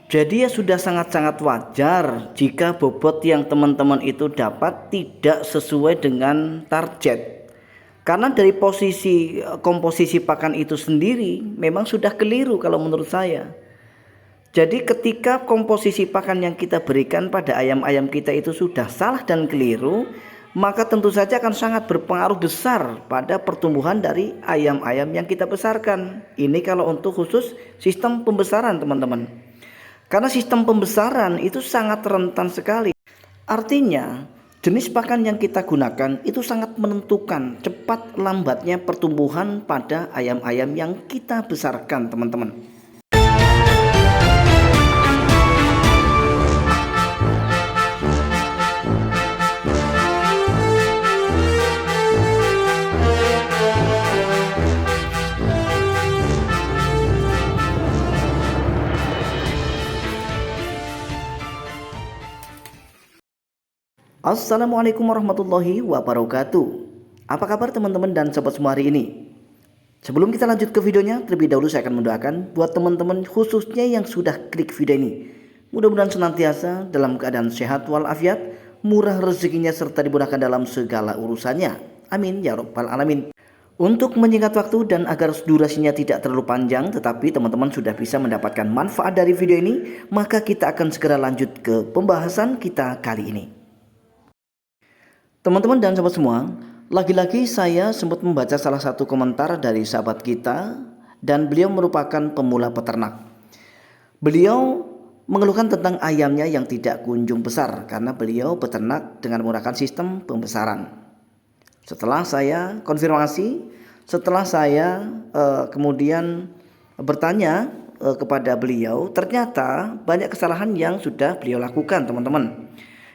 Jadi ya sudah sangat-sangat wajar jika bobot yang teman-teman itu dapat tidak sesuai dengan target. Karena dari posisi komposisi pakan itu sendiri memang sudah keliru kalau menurut saya. Jadi ketika komposisi pakan yang kita berikan pada ayam-ayam kita itu sudah salah dan keliru, maka tentu saja akan sangat berpengaruh besar pada pertumbuhan dari ayam-ayam yang kita besarkan. Ini kalau untuk khusus sistem pembesaran, teman-teman. Karena sistem pembesaran itu sangat rentan sekali. Artinya, jenis pakan yang kita gunakan itu sangat menentukan cepat lambatnya pertumbuhan pada ayam-ayam yang kita besarkan, teman-teman. Assalamualaikum warahmatullahi wabarakatuh. Apa kabar teman-teman dan sobat semua hari ini? Sebelum kita lanjut ke videonya, terlebih dahulu saya akan mendoakan buat teman-teman khususnya yang sudah klik video ini. Mudah-mudahan senantiasa dalam keadaan sehat walafiat, murah rezekinya serta dimudahkan dalam segala urusannya. Amin ya rabbal alamin. Untuk menyingkat waktu dan agar durasinya tidak terlalu panjang tetapi teman-teman sudah bisa mendapatkan manfaat dari video ini, maka kita akan segera lanjut ke pembahasan kita kali ini. Teman-teman dan sahabat semua, lagi-lagi saya sempat membaca salah satu komentar dari sahabat kita dan beliau merupakan pemula peternak. Beliau mengeluhkan tentang ayamnya yang tidak kunjung besar karena beliau peternak dengan menggunakan sistem pembesaran. Setelah saya konfirmasi, setelah saya kemudian bertanya kepada beliau, ternyata banyak kesalahan yang sudah beliau lakukan, teman-teman,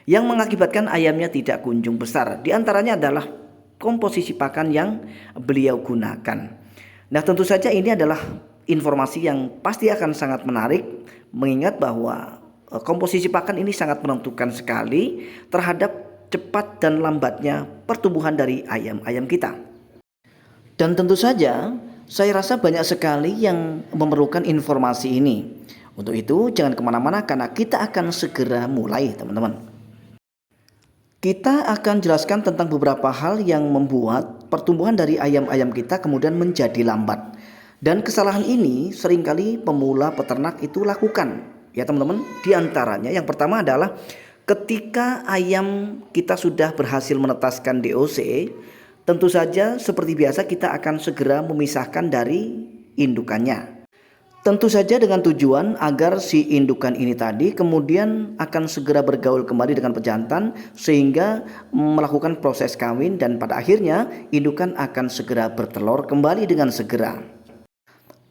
yang mengakibatkan ayamnya tidak kunjung besar. Di antaranya adalah komposisi pakan yang beliau gunakan. Nah, tentu saja ini adalah informasi yang pasti akan sangat menarik, mengingat bahwa komposisi pakan ini sangat menentukan sekali terhadap cepat dan lambatnya pertumbuhan dari ayam-ayam kita. Dan tentu saja saya rasa banyak sekali yang memerlukan informasi ini. Untuk itu jangan kemana-mana karena kita akan segera mulai, teman-teman. Kita akan jelaskan tentang beberapa hal yang membuat pertumbuhan dari ayam-ayam kita kemudian menjadi lambat. Dan kesalahan ini seringkali pemula peternak itu lakukan. Ya teman-teman, di antaranya yang pertama adalah ketika ayam kita sudah berhasil menetaskan DOC, tentu saja seperti biasa kita akan segera memisahkan dari indukannya. Tentu saja dengan tujuan agar si indukan ini tadi kemudian akan segera bergaul kembali dengan pejantan sehingga melakukan proses kawin dan pada akhirnya indukan akan segera bertelur kembali dengan segera.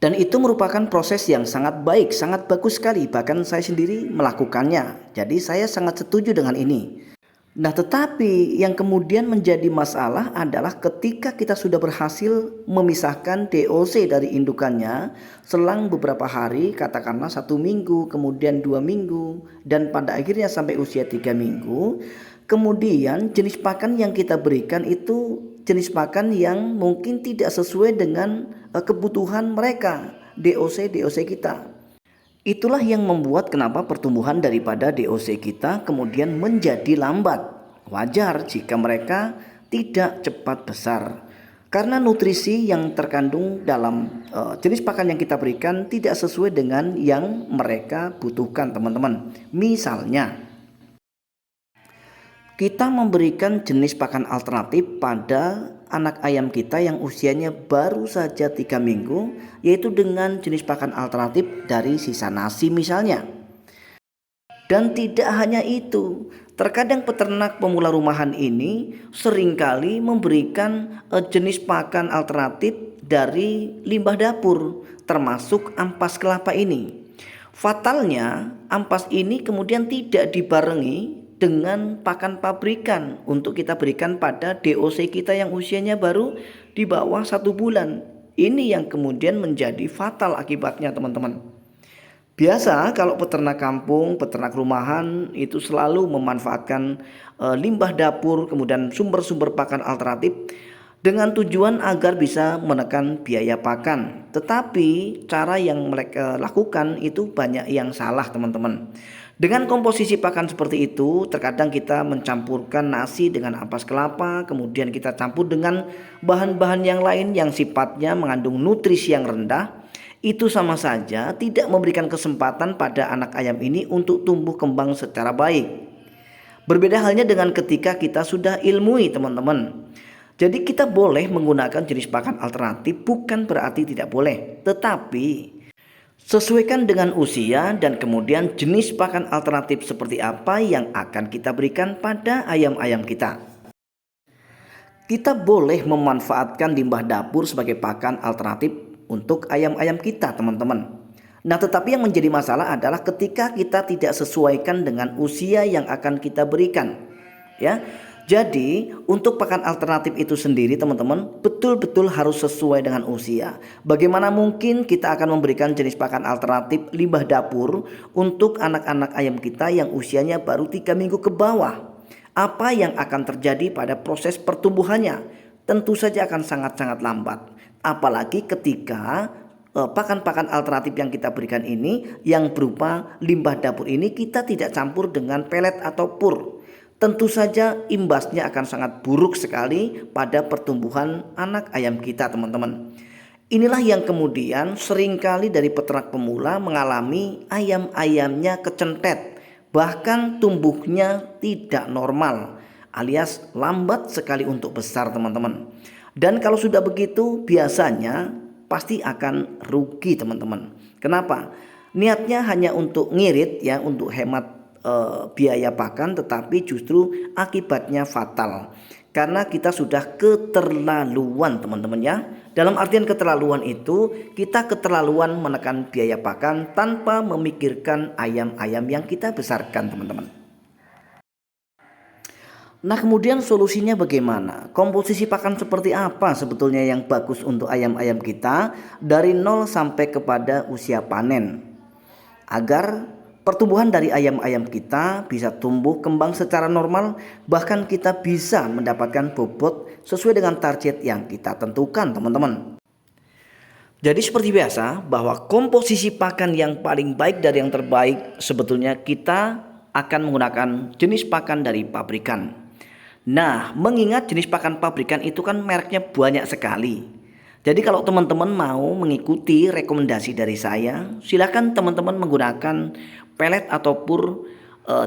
Dan itu merupakan proses yang sangat baik, sangat bagus sekali, bahkan saya sendiri melakukannya. Jadi saya sangat setuju dengan ini. Nah, tetapi yang kemudian menjadi masalah adalah ketika kita sudah berhasil memisahkan DOC dari indukannya selang beberapa hari, katakanlah 1 minggu, kemudian 2 minggu, dan pada akhirnya sampai usia 3 minggu, kemudian jenis pakan yang kita berikan itu jenis pakan yang mungkin tidak sesuai dengan kebutuhan mereka, DOC kita. Itulah yang membuat kenapa pertumbuhan daripada DOC kita kemudian menjadi lambat. Wajar jika mereka tidak cepat besar. Karena nutrisi yang terkandung dalam jenis pakan yang kita berikan tidak sesuai dengan yang mereka butuhkan, teman-teman. Misalnya, kita memberikan jenis pakan alternatif pada anak ayam kita yang usianya baru saja 3 minggu, yaitu dengan jenis pakan alternatif dari sisa nasi misalnya. Dan tidak hanya itu, terkadang peternak pemula rumahan ini seringkali memberikan jenis pakan alternatif dari limbah dapur, termasuk ampas kelapa ini. Fatalnya, ampas ini kemudian tidak dibarengi dengan pakan pabrikan untuk kita berikan pada DOC kita yang usianya baru di bawah 1 bulan. Ini yang kemudian menjadi fatal akibatnya, teman-teman. Biasa kalau peternak kampung, peternak rumahan itu selalu memanfaatkan limbah dapur, kemudian sumber-sumber pakan alternatif dengan tujuan agar bisa menekan biaya pakan. Tetapi cara yang mereka lakukan itu banyak yang salah, teman-teman. Dengan komposisi pakan seperti itu, terkadang kita mencampurkan nasi dengan ampas kelapa, kemudian kita campur dengan bahan-bahan yang lain yang sifatnya mengandung nutrisi yang rendah. Itu sama saja tidak memberikan kesempatan pada anak ayam ini untuk tumbuh kembang secara baik. Berbeda halnya dengan ketika kita sudah ilmui, teman-teman. Jadi kita boleh menggunakan jenis pakan alternatif, bukan berarti tidak boleh, tetapi sesuaikan dengan usia dan kemudian jenis pakan alternatif seperti apa yang akan kita berikan pada ayam-ayam kita. Kita boleh memanfaatkan limbah dapur sebagai pakan alternatif untuk ayam-ayam kita, teman-teman. Nah, tetapi yang menjadi masalah adalah ketika kita tidak sesuaikan dengan usia yang akan kita berikan, ya. Jadi untuk pakan alternatif itu sendiri, teman-teman, betul-betul harus sesuai dengan usia. Bagaimana mungkin kita akan memberikan jenis pakan alternatif limbah dapur untuk anak-anak ayam kita yang usianya baru 3 minggu ke bawah? Apa yang akan terjadi pada proses pertumbuhannya? Tentu saja akan sangat-sangat lambat. Apalagi ketika pakan-pakan alternatif yang kita berikan ini yang berupa limbah dapur ini kita tidak campur dengan pelet atau pur. Tentu saja imbasnya akan sangat buruk sekali pada pertumbuhan anak ayam kita, teman-teman. Inilah yang kemudian seringkali dari peternak pemula mengalami ayam-ayamnya kecentet, bahkan tumbuhnya tidak normal alias lambat sekali untuk besar, teman-teman. Dan kalau sudah begitu biasanya pasti akan rugi, teman-teman. Kenapa? Niatnya hanya untuk ngirit, ya, untuk hemat biaya pakan, tetapi justru akibatnya fatal karena kita sudah keterlaluan, teman-teman, ya. Dalam artian keterlaluan itu kita keterlaluan menekan biaya pakan tanpa memikirkan ayam-ayam yang kita besarkan, teman-teman. Nah, kemudian solusinya bagaimana? Komposisi pakan seperti apa sebetulnya yang bagus untuk ayam-ayam kita dari 0 sampai kepada usia panen, agar pertumbuhan dari ayam-ayam kita bisa tumbuh kembang secara normal, bahkan kita bisa mendapatkan bobot sesuai dengan target yang kita tentukan, teman-teman. Jadi seperti biasa, bahwa komposisi pakan yang paling baik dari yang terbaik sebetulnya kita akan menggunakan jenis pakan dari pabrikan. Nah, mengingat jenis pakan pabrikan itu kan mereknya banyak sekali. Jadi kalau teman-teman mau mengikuti rekomendasi dari saya, silakan teman-teman menggunakan pelet atau pur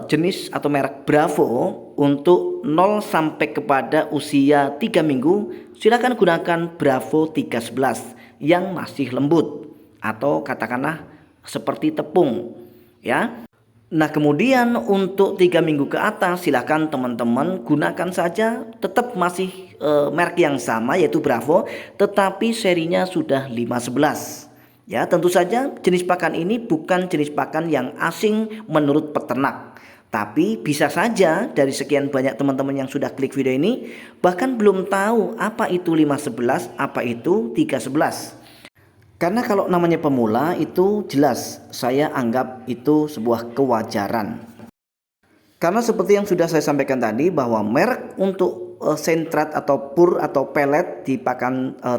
jenis atau merek Bravo untuk 0 sampai kepada usia 3 minggu. Silakan gunakan Bravo 311 yang masih lembut atau katakanlah seperti tepung, ya. Nah, kemudian untuk 3 minggu ke atas silakan teman-teman gunakan saja tetap masih merek yang sama yaitu Bravo, tetapi serinya sudah 511. Ya, tentu saja jenis pakan ini bukan jenis pakan yang asing menurut peternak. Tapi bisa saja dari sekian banyak teman-teman yang sudah klik video ini bahkan belum tahu apa itu 511, apa itu 311. Karena kalau namanya pemula itu jelas saya anggap itu sebuah kewajaran. Karena seperti yang sudah saya sampaikan tadi bahwa merek untuk sentrat atau pur atau pelet di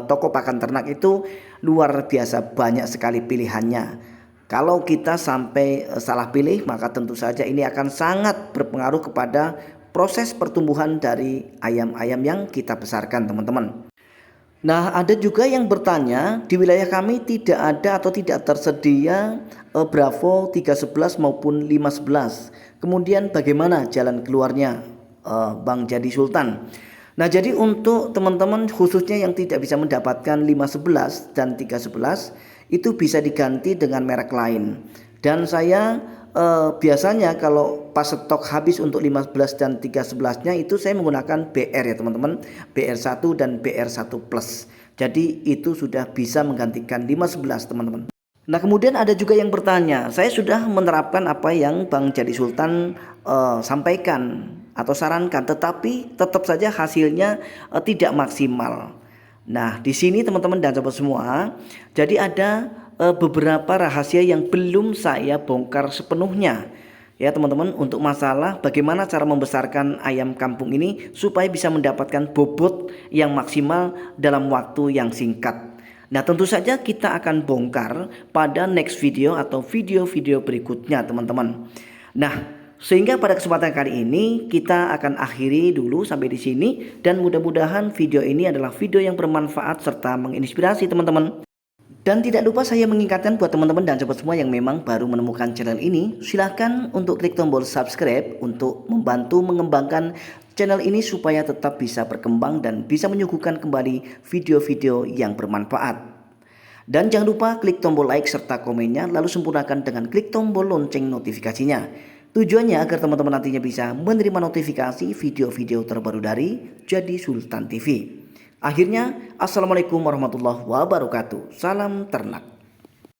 toko pakan ternak itu luar biasa banyak sekali pilihannya. Kalau kita sampai salah pilih maka tentu saja ini akan sangat berpengaruh kepada proses pertumbuhan dari ayam-ayam yang kita besarkan, teman-teman. Nah, ada juga yang bertanya, di wilayah kami tidak ada atau tidak tersedia Bravo 311 maupun 511. Kemudian bagaimana jalan keluarnya, Bang Jadi Sultan? Nah, jadi untuk teman-teman khususnya yang tidak bisa mendapatkan 511 dan 311 itu bisa diganti dengan merek lain. Dan saya biasanya kalau pas stok habis untuk 15 dan 311-nya itu saya menggunakan BR, ya teman-teman, BR1 dan BR1 Plus. Jadi itu sudah bisa menggantikan 511, teman-teman. Nah, kemudian ada juga yang bertanya, saya sudah menerapkan apa yang Bang Jadi Sultan sampaikan atau sarankan, tetapi tetap saja hasilnya tidak maksimal. Nah, di sini teman-teman dan sahabat semua, jadi ada beberapa rahasia yang belum saya bongkar sepenuhnya. Ya teman-teman, untuk masalah bagaimana cara membesarkan ayam kampung ini supaya bisa mendapatkan bobot yang maksimal dalam waktu yang singkat. Nah, tentu saja kita akan bongkar pada next video atau video-video berikutnya teman-teman. Nah, sehingga pada kesempatan kali ini kita akan akhiri dulu sampai di sini, dan mudah-mudahan video ini adalah video yang bermanfaat serta menginspirasi teman-teman. Dan tidak lupa saya mengingatkan buat teman-teman dan sobat semua yang memang baru menemukan channel ini, silahkan untuk klik tombol subscribe untuk membantu mengembangkan channel ini supaya tetap bisa berkembang dan bisa menyuguhkan kembali video-video yang bermanfaat. Dan jangan lupa klik tombol like serta komennya, lalu sempurnakan dengan klik tombol lonceng notifikasinya. Tujuannya agar teman-teman nantinya bisa menerima notifikasi video-video terbaru dari Jadi Sultan TV. Akhirnya, assalamualaikum warahmatullahi wabarakatuh. Salam ternak.